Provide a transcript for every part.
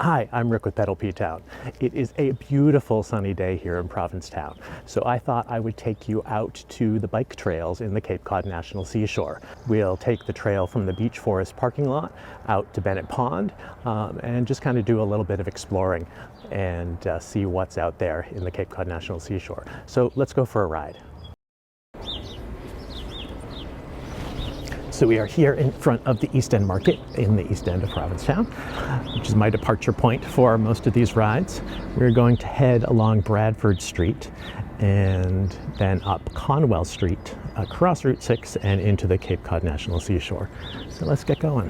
Hi, I'm Rick with Ptown. It is a beautiful sunny day here in Provincetown, so I thought I would take you out to the bike trails in the Cape Cod National Seashore. We'll take the trail from the Beech Forest parking lot out to Bennett Pond and just kind of do a little bit of exploring and see what's out there in the Cape Cod National Seashore. So let's go for a ride. So we are here in front of the East End Market in the East End of Provincetown, which is my departure point for most of these rides. We're going to head along Bradford Street and then up Conwell Street, across Route 6 and into the Cape Cod National Seashore. So let's get going.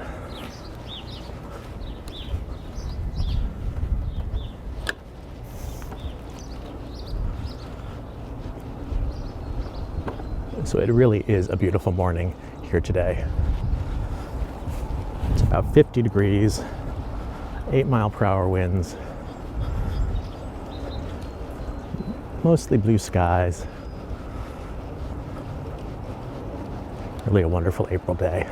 So it really is a beautiful morning here today. It's about 50 degrees, 8-mile-per-hour winds, mostly blue skies. Really a wonderful April day.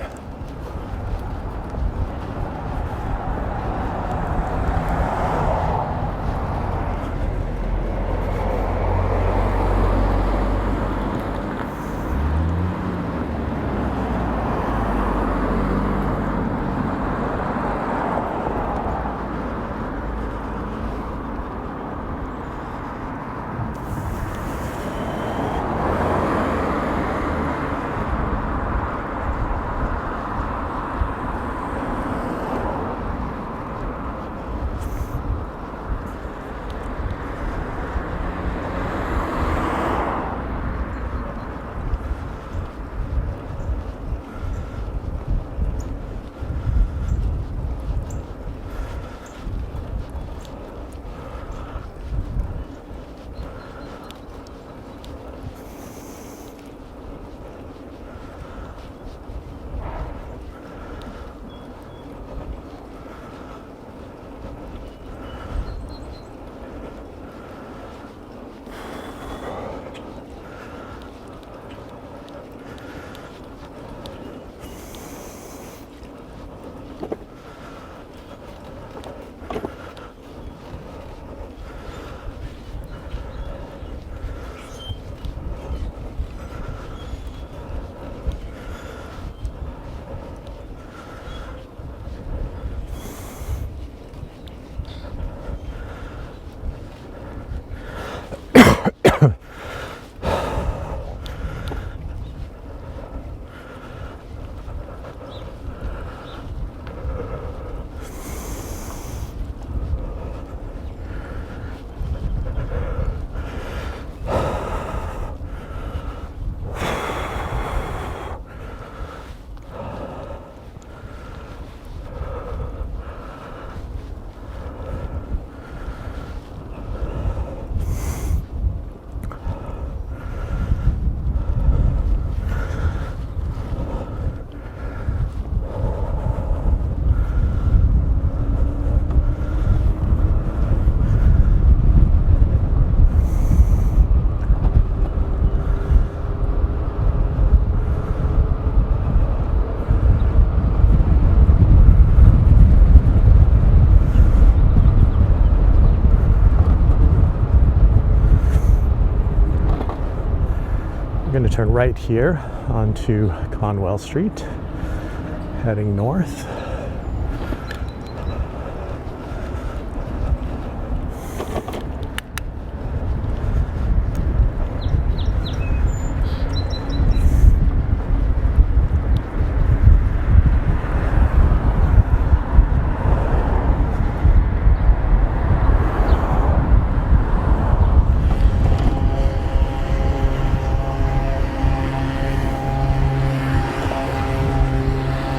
We're going to turn right here onto Conwell Street, heading north.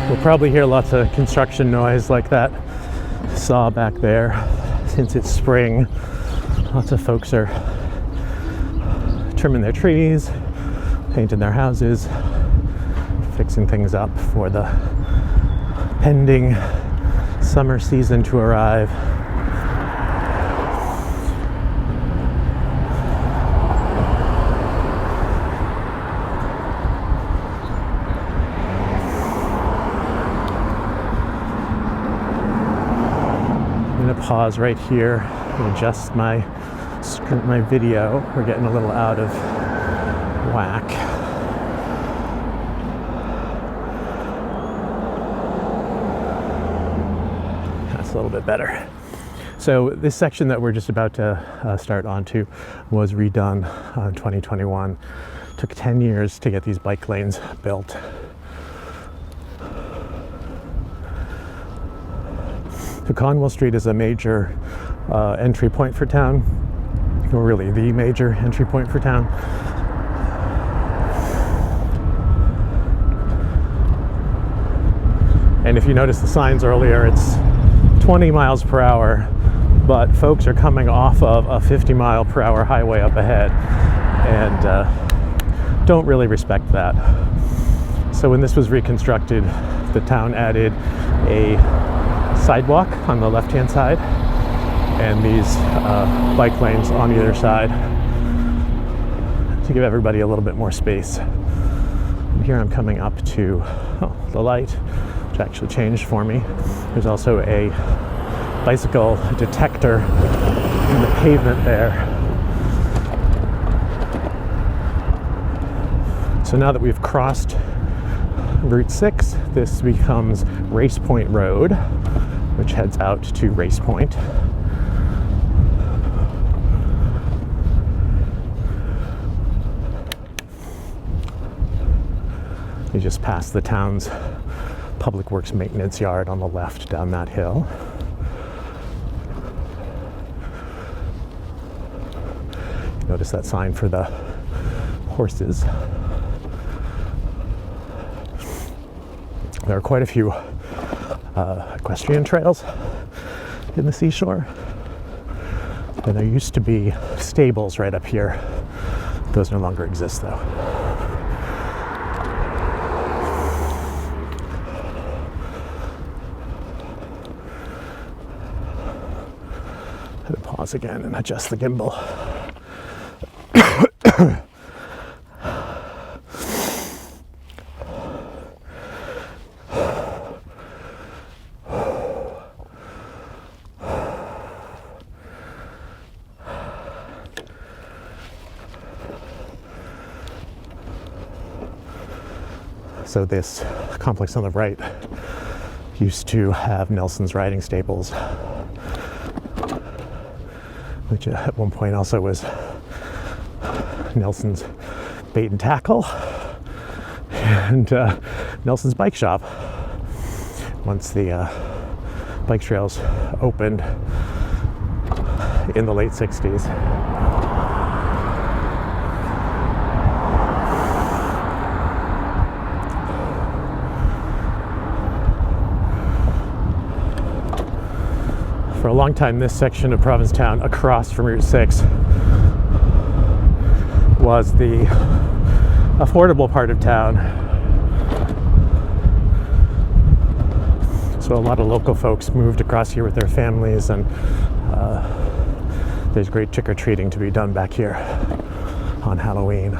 We'll probably hear lots of construction noise like that saw back there. Since it's spring, lots of folks are trimming their trees, painting their houses, fixing things up for the pending summer season to arrive. going to pause right here and adjust my video. We're getting a little out of whack. That's a little bit better. So this section that we're just about to start onto was redone in 2021. Took 10 years to get these bike lanes built. So Conwell Street is a major entry point for town, or really the major entry point for town. And if you notice the signs earlier, it's 20 miles per hour, but folks are coming off of a 50-mile-per-hour highway up ahead and don't really respect that. So when this was reconstructed, the town added a sidewalk on the left-hand side and these bike lanes on either side to give everybody a little bit more space. And here I'm coming up to the light, which actually changed for me. There's also a bicycle detector in the pavement there. So now that we've crossed Route 6, this becomes Race Point Road, which heads out to Race Point. You just pass the town's public works maintenance yard on the left down that hill. Notice that sign for the horses. There are quite a few equestrian trails in the seashore. And there used to be stables right up here. Those no longer exist though. I'm gonna pause again and adjust the gimbal. So this complex on the right used to have Nelson's riding stables, which at one point also was Nelson's bait and tackle and Nelson's bike shop. Once the bike trails opened in the late 60s. For a long time, this section of Provincetown across from Route 6 was the affordable part of town. So a lot of local folks moved across here with their families, and there's great trick-or-treating to be done back here on Halloween.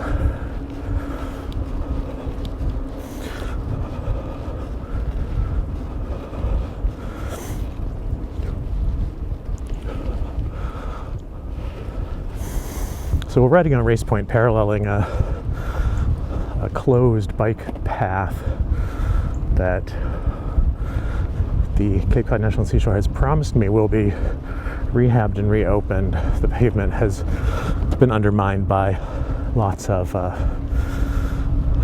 So we're riding on Race Point, paralleling a closed bike path that the Cape Cod National Seashore has promised me will be rehabbed and reopened. The pavement has been undermined by lots of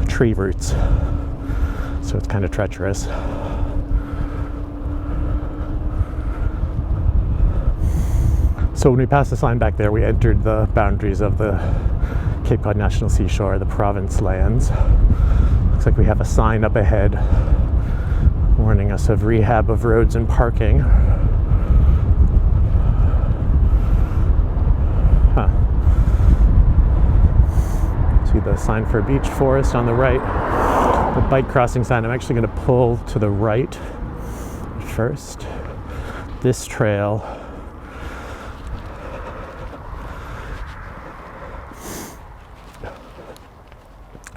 tree roots, so it's kind of treacherous. So when we passed the sign back there, we entered the boundaries of the Cape Cod National Seashore, the province lands. Looks like we have a sign up ahead warning us of rehab of roads and parking. See the sign for Beech Forest on the right. The bike crossing sign. I'm actually going to pull to the right first. This trail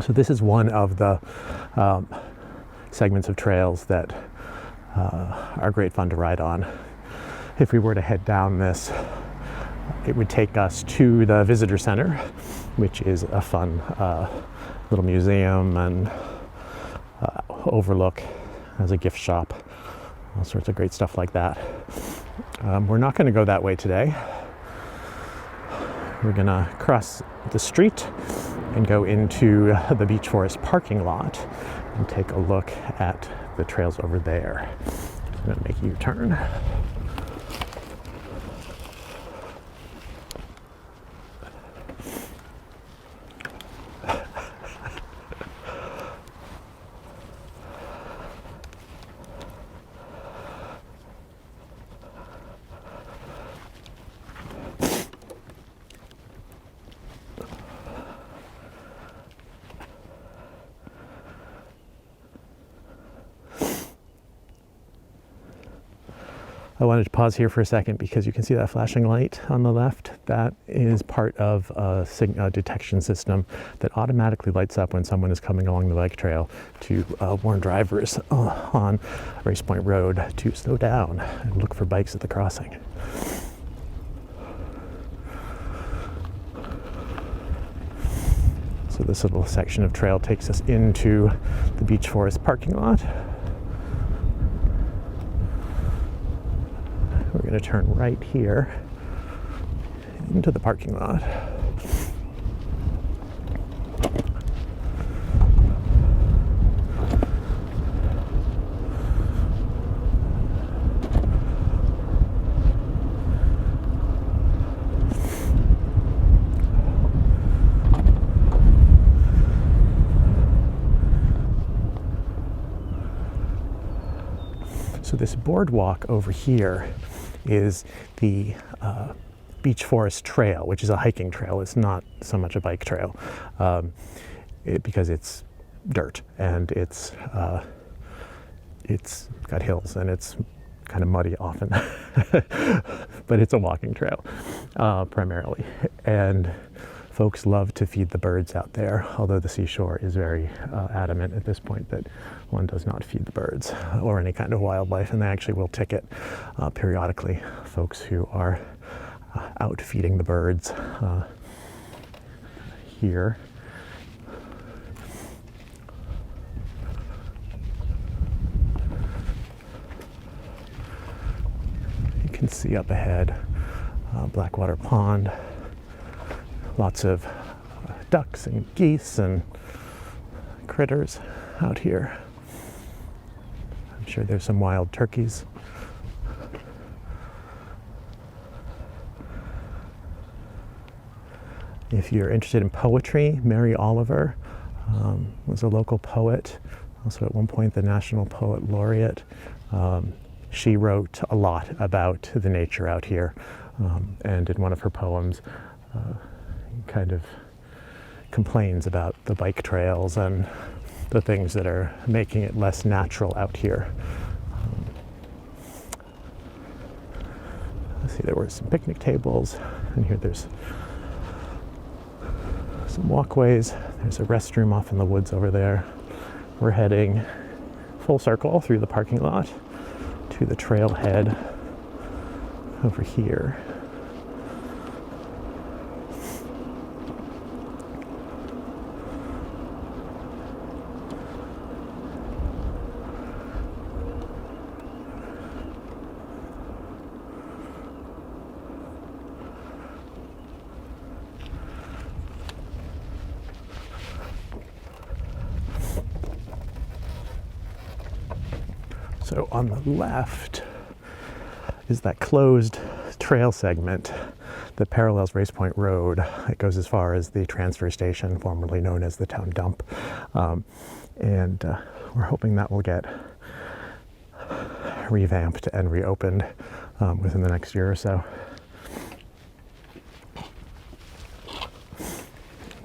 So this is one of the segments of trails that are great fun to ride on. If we were to head down this, it would take us to the visitor center, which is a fun little museum and overlook. Has a gift shop, all sorts of great stuff like that. We're not going to go that way today. We're going to cross the street and go into the Beech Forest parking lot and take a look at the trails over there. I'm going to make a U-turn. I wanted to pause here for a second because you can see that flashing light on the left. That is part of a detection system that automatically lights up when someone is coming along the bike trail to warn drivers on Race Point Road to slow down and look for bikes at the crossing. So this little section of trail takes us into the Beech Forest parking lot. We're going to turn right here into the parking lot. So this boardwalk over here is the Beech Forest Trail, which is a hiking trail. It's not so much a bike trail because it's dirt and it's got hills and it's kind of muddy often, but it's a walking trail primarily. And folks love to feed the birds out there, although the seashore is very adamant at this point that one does not feed the birds or any kind of wildlife, and they actually will ticket periodically folks who are out feeding the birds here. You can see up ahead Blackwater Pond. Lots of ducks and geese and critters out here. I'm sure there's some wild turkeys. If you're interested in poetry, Mary Oliver was a local poet, also at one point the National Poet Laureate. She wrote a lot about the nature out here, and in one of her poems kind of complains about the bike trails and the things that are making it less natural out here. Let's see, there were some picnic tables, and here there's some walkways. There's a restroom off in the woods over there. We're heading full circle through the parking lot to the trailhead over here. So on the left is that closed trail segment that parallels Race Point Road. It goes as far as the transfer station, formerly known as the town dump. And we're hoping that will get revamped and reopened within the next year or so.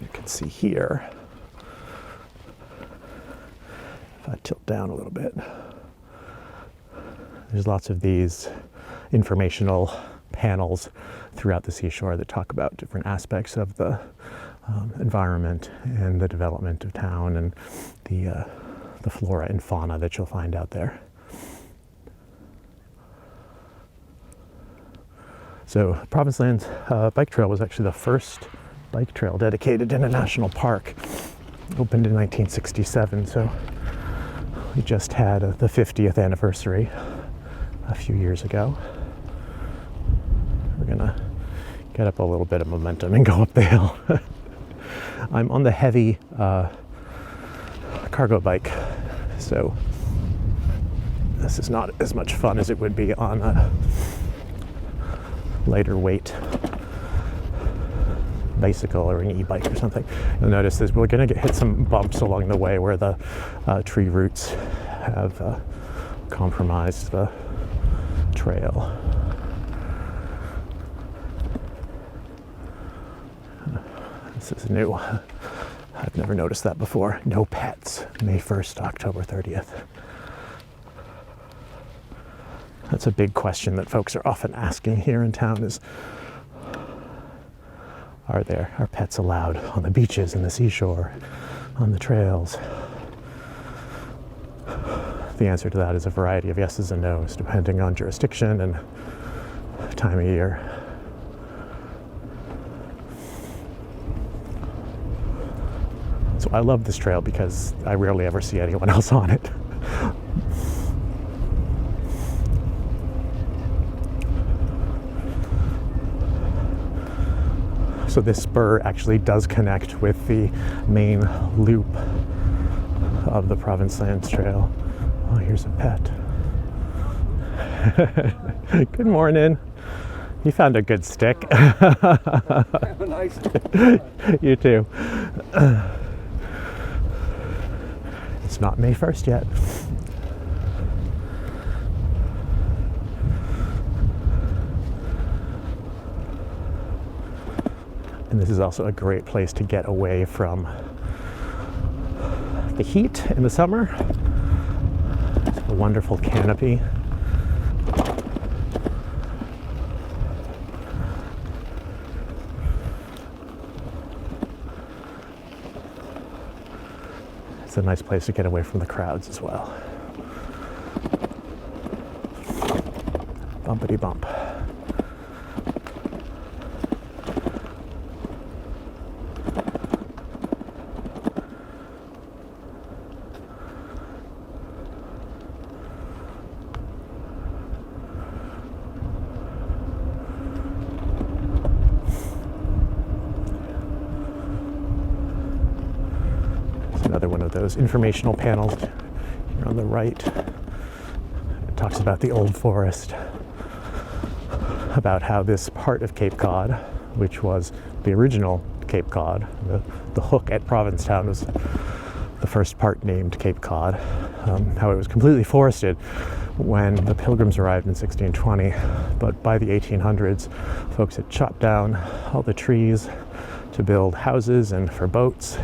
You can see here, if I tilt down a little bit, there's lots of these informational panels throughout the seashore that talk about different aspects of the environment and the development of town and the flora and fauna that you'll find out there. So Provinceland's bike trail was actually the first bike trail dedicated in a national park. Opened in 1967, so we just had the 50th anniversary a few years ago. We're gonna get up a little bit of momentum and go up the hill. I'm on the heavy cargo bike, so this is not as much fun as it would be on a lighter weight bicycle or an e-bike or something. You'll notice we're going to hit some bumps along the way where the tree roots have compromised the trail. This is new. I've never noticed that before. No pets, May 1st, October 30th. That's a big question that folks are often asking here in town is, are pets allowed on the beaches and the seashore, on the trails? The answer to that is a variety of yeses and nos, depending on jurisdiction and time of year. So I love this trail because I rarely ever see anyone else on it. So this spur actually does connect with the main loop of the Provinceland Trail. Oh, here's a pet. Good morning. You found a good stick. Have a nice day. You too. It's not May 1st yet. And this is also a great place to get away from the heat in the summer. It's a wonderful canopy. It's a nice place to get away from the crowds as well. Bumpity bump. Another one of those informational panels here on the right. It talks about the old forest, about how this part of Cape Cod, which was the original Cape Cod, the hook at Provincetown was the first part named Cape Cod, how it was completely forested when the Pilgrims arrived in 1620, but by the 1800s, folks had chopped down all the trees to build houses and for boats,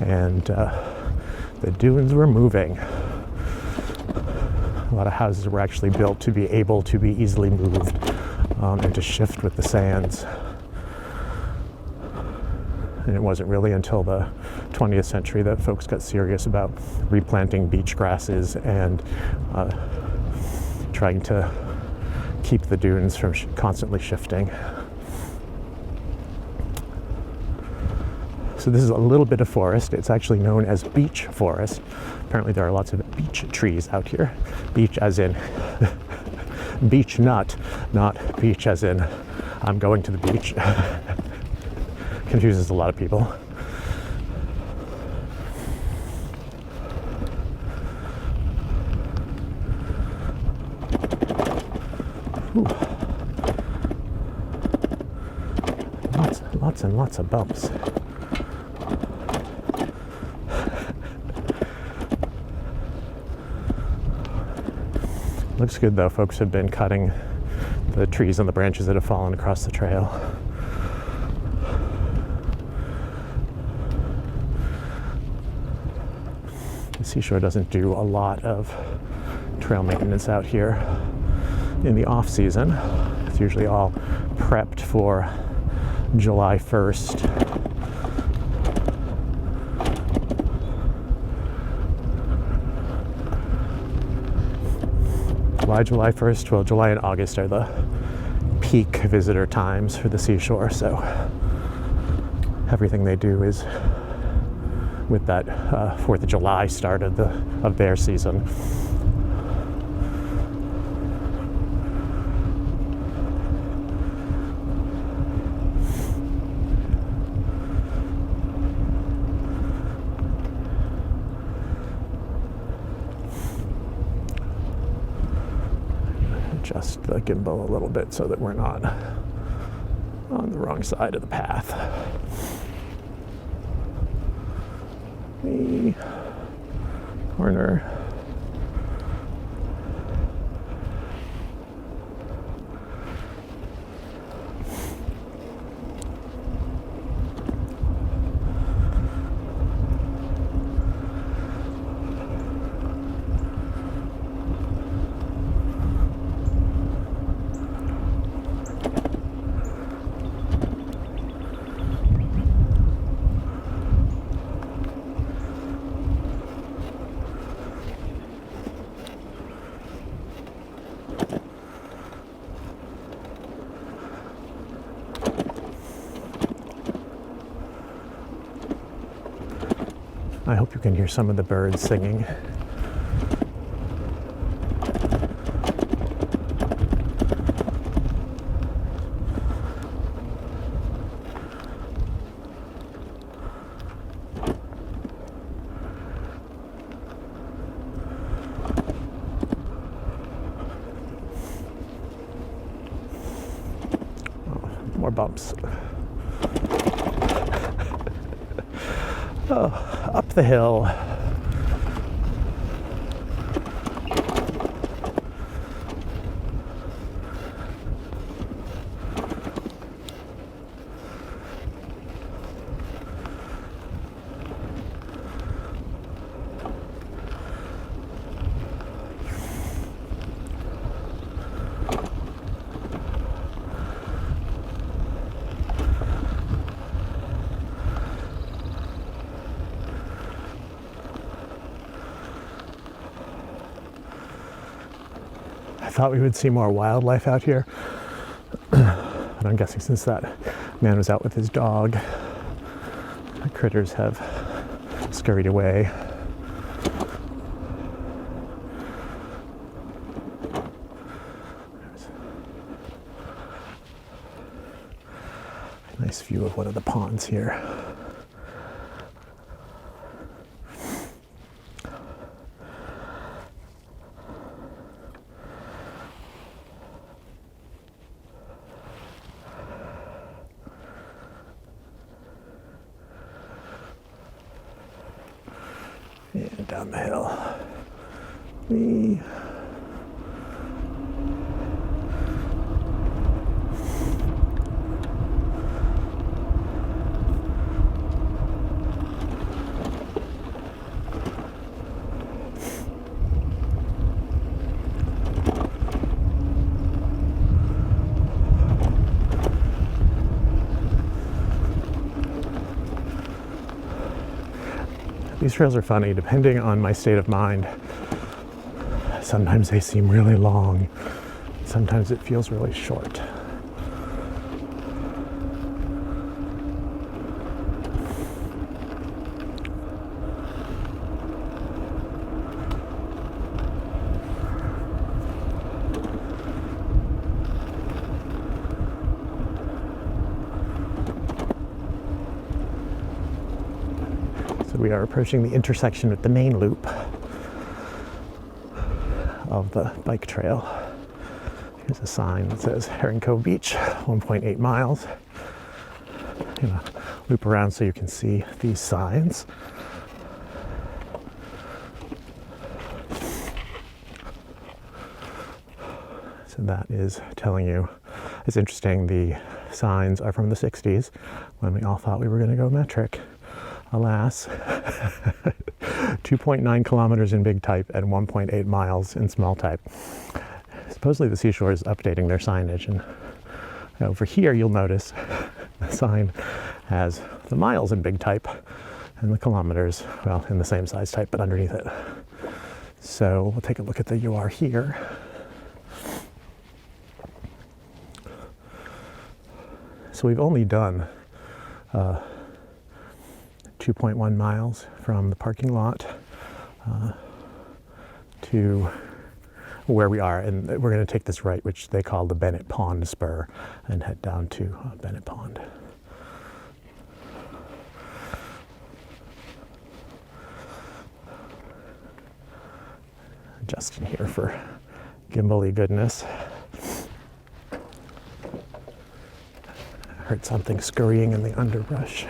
and the dunes were moving. A lot of houses were actually built to be able to be easily moved and to shift with the sands. And it wasn't really until the 20th century that folks got serious about replanting beach grasses and trying to keep the dunes from constantly shifting. So this is a little bit of forest. It's actually known as Beech Forest. Apparently there are lots of beech trees out here. Beech as in beech nut, not beach as in I'm going to the beach. Confuses a lot of people. Whew. Lots and lots of bumps. Looks good though. Folks have been cutting the trees and the branches that have fallen across the trail. The seashore doesn't do a lot of trail maintenance out here in the off season. It's usually all prepped for July 1st. July 1st, well, July and August are the peak visitor times for the seashore, so everything they do is with that 4th of July start of their season. Adjust the gimbal a little bit so that we're not on the wrong side of the path. The corner. I hope you can hear some of the birds singing. Oh, more bumps. Oh, up the hill. I thought we would see more wildlife out here, but I'm guessing since that man was out with his dog, the critters have scurried away. There's a nice view of one of the ponds here. And down the hill. These trails are funny, depending on my state of mind. Sometimes they seem really long. Sometimes it feels really short. We are approaching the intersection with the main loop of the bike trail. Here's a sign that says Herring Cove Beach, 1.8 miles. I'm gonna loop around so you can see these signs. So that is telling you, it's interesting, the signs are from the 60s when we all thought we were gonna go metric. Alas, 2.9 kilometers in big type and 1.8 miles in small type. Supposedly the seashore is updating their signage, and over here you'll notice the sign has the miles in big type and the kilometers, well, in the same size type, but underneath it. So we'll take a look at the UR here. So we've only done 2.1 miles from the parking lot to where we are, and we're going to take this right, which they call the Bennett Pond Spur, and head down to Bennett Pond. Justin here for gimbally goodness. I heard something scurrying in the underbrush.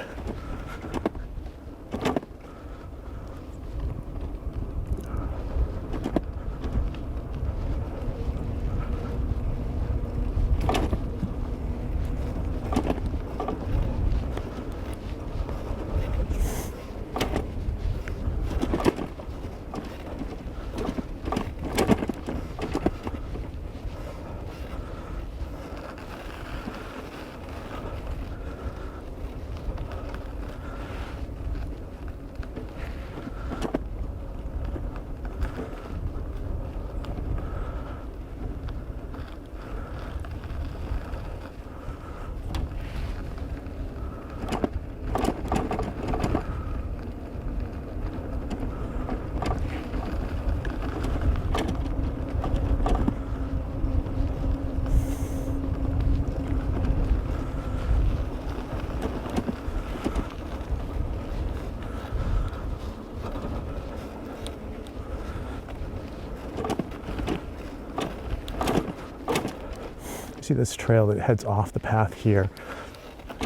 See this trail that heads off the path here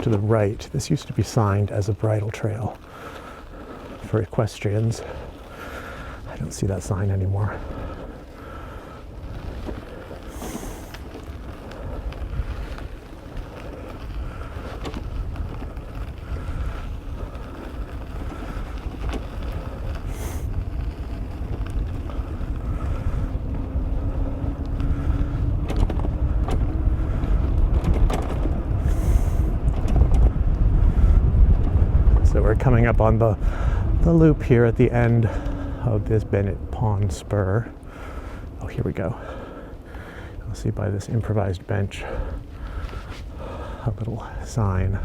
to the right. This used to be signed as a bridle trail for equestrians. I don't see that sign anymore. So we're coming up on the loop here at the end of this Bennett Pond Spur. Oh, here we go. You'll see by this improvised bench a little sign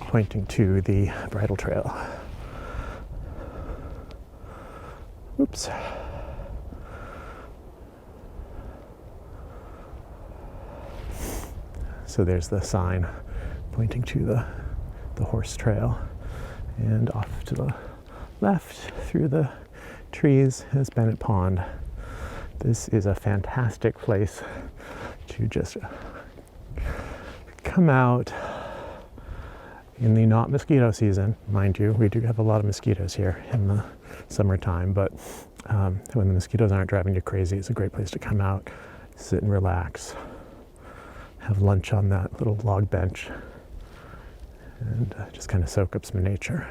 pointing to the bridle trail. Oops. So there's the sign pointing to the horse trail, and off to the left through the trees is Bennett Pond. This is a fantastic place to just come out in the not mosquito season. Mind you, we do have a lot of mosquitoes here in the summertime, but when the mosquitoes aren't driving you crazy, it's a great place to come out, sit and relax, have lunch on that little log bench, and just kind of soak up some nature.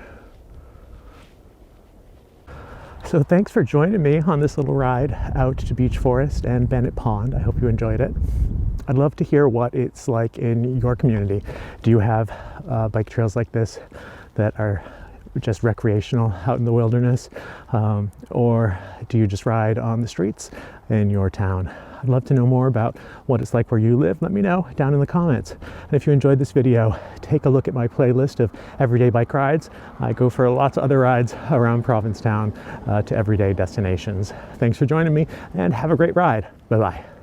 So thanks for joining me on this little ride out to Beech Forest and Bennett Pond. I hope you enjoyed it. I'd love to hear what it's like in your community. Do you have bike trails like this that are just recreational out in the wilderness? Or do you just ride on the streets in your town? I'd love to know more about what it's like where you live. Let me know down in the comments. And if you enjoyed this video, take a look at my playlist of everyday bike rides. I go for lots of other rides around Provincetown to everyday destinations. Thanks for joining me, and have a great ride. Bye-bye.